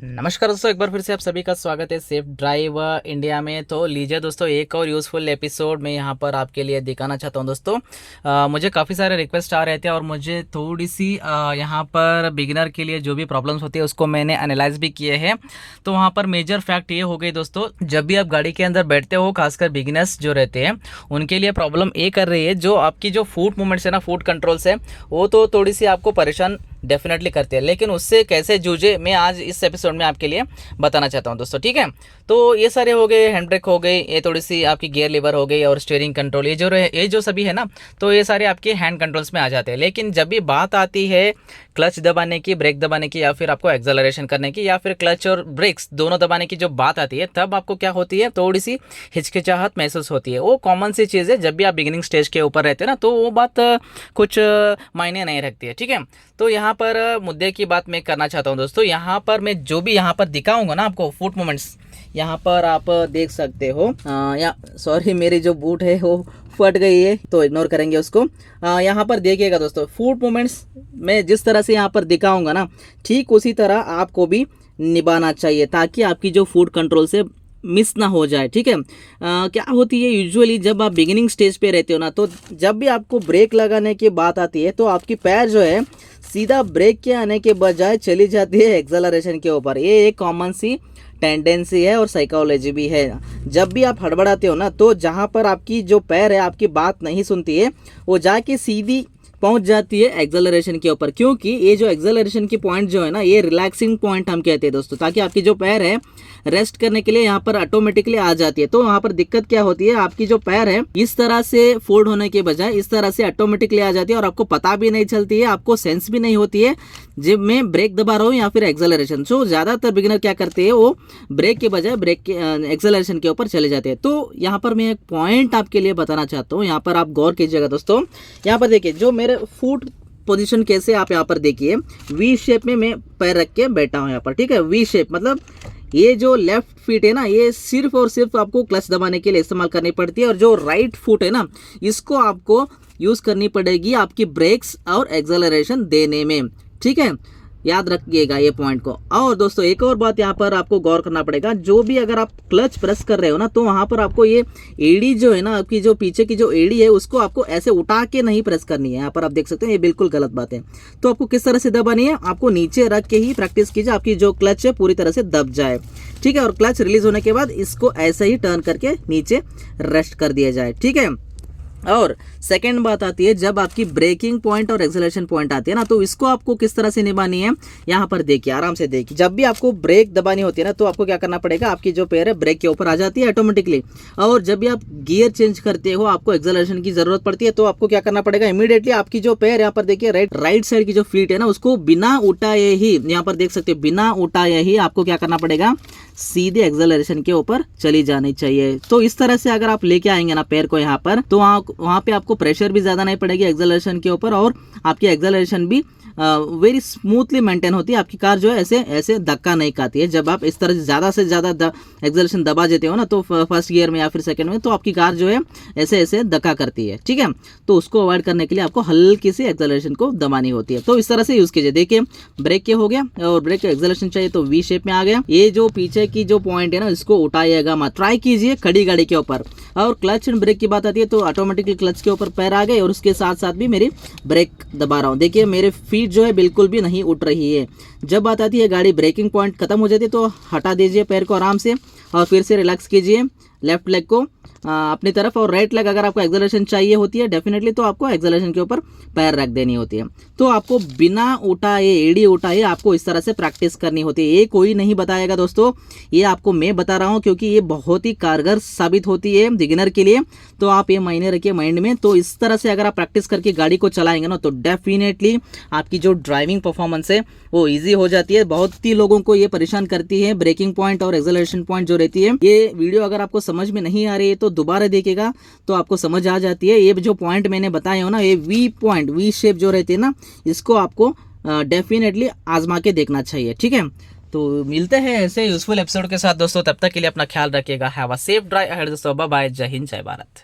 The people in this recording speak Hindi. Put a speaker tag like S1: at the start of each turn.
S1: नमस्कार दोस्तों, एक बार फिर से आप सभी का स्वागत है सेफ ड्राइव इंडिया में। तो लीजिए दोस्तों, एक और यूज़फुल एपिसोड मैं यहाँ पर आपके लिए दिखाना चाहता हूँ। दोस्तों मुझे काफ़ी सारे रिक्वेस्ट आ रहे थे और मुझे थोड़ी सी यहाँ पर बिगिनर के लिए जो भी प्रॉब्लम्स होती है उसको मैंने एनालाइज भी किए हैं। तो वहाँ पर मेजर फैक्ट ये हो गई दोस्तों, जब भी आप गाड़ी के अंदर बैठते हो, खासकर बिगिनर्स जो रहते हैं उनके लिए प्रॉब्लम ये कर रही है, जो आपकी जो फुट मूवमेंट्स है ना, फुट कंट्रोल्स है, वो तो थोड़ी सी आपको परेशान डेफिनेटली करते हैं। लेकिन उससे कैसे जूझे, मैं आज इस एपिसोड में आपके लिए बताना चाहता हूं दोस्तों। ठीक है, तो ये सारे हो गए, हैंड ब्रेक हो गई, ये थोड़ी सी आपकी गियर लीवर हो गई और स्टीयरिंग कंट्रोल, ये जो सभी है ना, तो ये सारे आपके हैंड कंट्रोल्स में आ जाते हैं। लेकिन जब भी बात आती है क्लच दबाने की, ब्रेक दबाने की, या फिर आपको एक्सेलरेशन करने की, या फिर क्लच और ब्रेक्स दोनों दबाने की जो बात आती है, तब आपको क्या होती है, थोड़ी सी हिचकिचाहट महसूस होती है। वो कॉमन सी चीज़ है, जब भी आप बिगिनिंग स्टेज के ऊपर रहते हैं ना, तो वो बात कुछ मायने नहीं रखती है। ठीक है, तो यहाँ पर मुद्दे की बात मैं करना चाहता हूँ दोस्तों। यहाँ पर मैं जो भी यहाँ पर दिखाऊंगा ना आपको फुट मूवमेंट्स, यहाँ पर आप देख सकते हो। या सॉरी, मेरी जो बूट है वो फट गई है, तो इग्नोर करेंगे उसको। यहाँ पर देखिएगा दोस्तों, फुट मूवमेंट्स मैं जिस तरह से यहाँ पर दिखाऊंगा ना, ठीक उसी तरह आपको भी निभाना चाहिए, ताकि आपकी जो फुट कंट्रोल से मिस ना हो जाए। ठीक है, क्या होती है यूजुअली जब आप बिगिनिंग स्टेज पे रहते हो ना, तो जब भी आपको ब्रेक लगाने की बात आती है, तो आपकी पैर जो है सीधा ब्रेक के आने के बजाय चली जाती है एक्सेलरेशन के ऊपर। ये एक कॉमन सी टेंडेंसी है और साइकोलॉजी भी है। जब भी आप हड़बड़ाते हो ना, तो जहाँ पर आपकी जो पैर है आपकी बात नहीं सुनती है, वो जाके सीधी पहुंच जाती है एक्सेलरेशन के ऊपर। क्योंकि ये जो एक्सेलरेशन की पॉइंट जो है ना, ये रिलैक्सिंग पॉइंट हम कहते हैं दोस्तों, ताकि आपकी जो पैर है रेस्ट करने के लिए यहाँ पर ऑटोमेटिकली आ जाती है। तो वहाँ पर दिक्कत क्या होती है, आपकी जो पैर है इस तरह से फोल्ड होने के बजाय इस तरह से ऑटोमेटिकली आ जाती है, और आपको पता भी नहीं चलती है, आपको सेंस भी नहीं होती है जब मैं ब्रेक दबा रहा हूँ या फिर एक्सेलरेशन। सो ज्यादातर बिगिनर क्या करते हैं, वो ब्रेक के बजाय ब्रेक के एक्सेलरेशन के ऊपर चले जाते हैं। तो यहाँ पर मैं एक पॉइंट आपके लिए बताना चाहता हूँ, यहाँ पर आप गौर कीजिएगा दोस्तों। यहाँ पर देखिए, जो मेरे फुट पोजीशन कैसे, आप यहाँ पर देखिए, वी शेप में मैं पैर रख के बैठा हूँ यहाँ पर। ठीक है, वी शेप मतलब ये जो लेफ्ट फीट है ना, ये सिर्फ और सिर्फ आपको क्लच दबाने के लिए इस्तेमाल करनी पड़ती है, और जो राइट फुट है ना, इसको आपको यूज करनी पड़ेगी आपकी ब्रेक्स और एक्सेलरेशन देने में। ठीक है, याद रखिएगा ये पॉइंट को। और दोस्तों एक और बात यहाँ पर आपको गौर करना पड़ेगा, जो भी अगर आप क्लच प्रेस कर रहे हो ना, तो वहां पर आपको ये एड़ी जो है ना, आपकी जो पीछे की जो एड़ी है, उसको आपको ऐसे उठा के नहीं प्रेस करनी है। यहाँ पर आप देख सकते हैं, ये बिल्कुल गलत बात है। तो आपको किस तरह से दबानी है, आपको नीचे रख के ही प्रैक्टिस कीजिए, आपकी जो क्लच है पूरी तरह से दब जाए। ठीक है, और क्लच रिलीज होने के बाद इसको ऐसे ही टर्न करके नीचे रेस्ट कर दिया जाए। ठीक है, और सेकेंड बात आती है, जब आपकी ब्रेकिंग पॉइंट और एक्सेलरेशन पॉइंट आती है ना, तो इसको आपको किस तरह से निभानी है, यहाँ पर देखिए, आराम से देखिए। जब भी आपको ब्रेक दबानी होती है ना, तो आपको क्या करना पड़ेगा, आपकी जो पैर है ब्रेक के ऊपर आ जाती है ऑटोमेटिकली। और जब भी आप गियर चेंज करते हो, आपको एक्सेलरेशन की जरूरत पड़ती है, तो आपको क्या करना पड़ेगा, इमीडिएटली आपकी जो पैर यहाँ पर देखिए, राइट साइड की जो फीट है ना, उसको बिना उठाए ही, यहाँ पर देख सकते हो, बिना उठाए ही आपको क्या करना पड़ेगा, सीधे एक्सेलरेशन के ऊपर चली जानी चाहिए। तो इस तरह से अगर आप लेके आएंगे ना पैर को यहाँ पर, तो वहाँ पे आपको प्रेशर भी ज्यादा नहीं पड़ेगी एक्सेलरेशन के ऊपर, और आपकी एक्सेलरेशन भी वेरी स्मूथली मेंटेन होती है। आपकी कार जो है ऐसे ऐसे धक्का नहीं खाती है। जब आप इस तरह से ज़्यादा एक्सेलरेशन दबा देते हो ना, तो फर्स्ट गियर में या फिर सेकंड में, तो आपकी कार जो है ऐसे ऐसे धक्का करती है। ठीक है, तो उसको अवॉइड करने के लिए आपको हल्की सी एक्सेलरेशन को दबानी होती है। तो इस तरह से यूज कीजिए। देखिए, ब्रेक के हो गया, और ब्रेक का एक्सेलरेशन चाहिए तो वी शेप में आ गया। ये जो पीछे की जो पॉइंट है ना, इसको उठाइएगा मत, ट्राई कीजिए खड़ी गाड़ी के ऊपर। और क्लच एंड ब्रेक की बात आती है, तो ऑटोमेटिकली क्लच के ऊपर पैर आ गए, और उसके साथ साथ भी मेरी ब्रेक दबा रहा हूँ। देखिए, मेरे फीट जो है बिल्कुल भी नहीं उठ रही है। जब बात आती है गाड़ी ब्रेकिंग पॉइंट खत्म हो जाती है, तो हटा दीजिए पैर को आराम से, और फिर से रिलैक्स कीजिए लेफ्ट लेग को अपनी तरफ, और राइट लेग अगर आपको एक्सेलरेशन चाहिए होती है डेफिनेटली, तो आपको एक्सेलरेशन के ऊपर पैर रख देनी होती है। तो आपको बिना उठाए, एड़ी उठाए, आपको इस तरह से प्रैक्टिस करनी होती है। ये कोई नहीं बताएगा दोस्तों, ये आपको मैं बता रहा हूँ, क्योंकि ये बहुत ही कारगर साबित होती है बिगिनर के लिए। तो आप ये मायने रखिए माइंड में। तो इस तरह से अगर आप प्रैक्टिस करके गाड़ी को चलाएंगे ना, तो डेफिनेटली आपकी जो ड्राइविंग परफॉर्मेंस है वो ईजी हो जाती है। बहुत ही लोगों को ये परेशान करती है, ब्रेकिंग पॉइंट और एक्सेलरेशन पॉइंट जो रहती है। ये वीडियो अगर आपको समझ में नहीं आ रही है, तो दोबारा देखिएगा, तो आपको समझ आ जाती है। ये जो पॉइंट मैंने बताए हो ना, ये वी पॉइंट, वी शेप जो रहती है ना, इसको आपको डेफिनेटली आजमा के देखना चाहिए। ठीक है, तो मिलते हैं ऐसे यूजफुल एपिसोड के साथ दोस्तों। तब तक के लिए अपना ख्याल रखिएगा। Have a safe drive ahead दोस्तों। बाय बाय, जय हिंद, जय भारत।